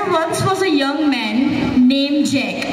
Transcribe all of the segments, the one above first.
There once was a young man named Jack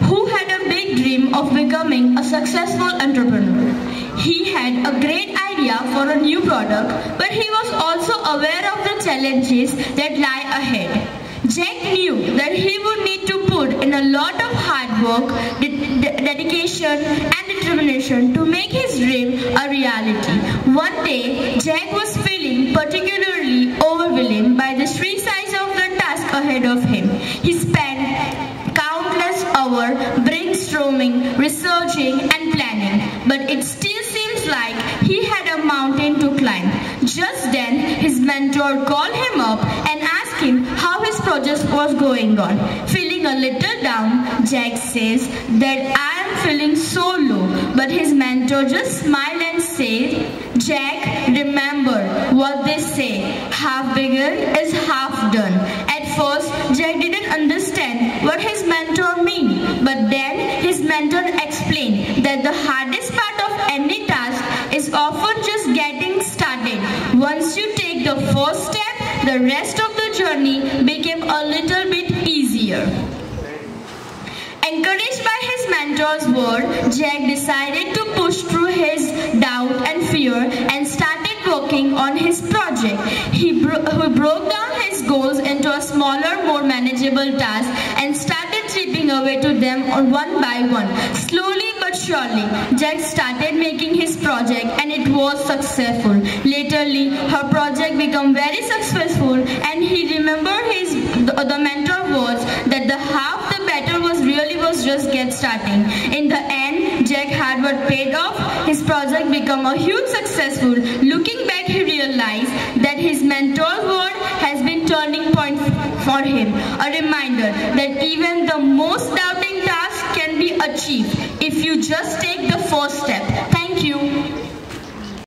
who had a big dream of becoming a successful entrepreneur. He had a great idea for a new product, but he was also aware of the challenges that lie ahead. Jack knew that he would need to put in a lot of hard work, dedication and determination to make his dream a reality. One day, Jack was feeling particularly overwhelmed by the sheer size of the task ahead of him. He spent countless hours brainstorming, researching and planning, but it still seems like he had a mountain to climb. Just then, his mentor called him up and asked him how his project was going on. Feeling a little down, Jack says that I am feeling so low, but his mentor just smiled and said, Jack, remember what they say, half begun is half done. At first, Jack didn't understand what his mentor meant, but then his mentor explained that the hardest part of any task is often just getting started. Once you take the first step, the rest of the journey became a little bit easier. Encouraged by his mentor's word, Jack decided to push through his doubt and fear and started working on his project. He broke down his goals into a smaller, more manageable task and started chipping away to them one by one. Slowly but surely, Jack started making his project and it was successful. Laterly, her project became very successful and he remembered the mentor words that the half the battle was just get starting. In the end, Jack hard work paid off. His project became a huge successful. Looking back, he realized that his mentor's word has been turning point for him. A reminder that even the most doubting task can be achieved if you just take the first step.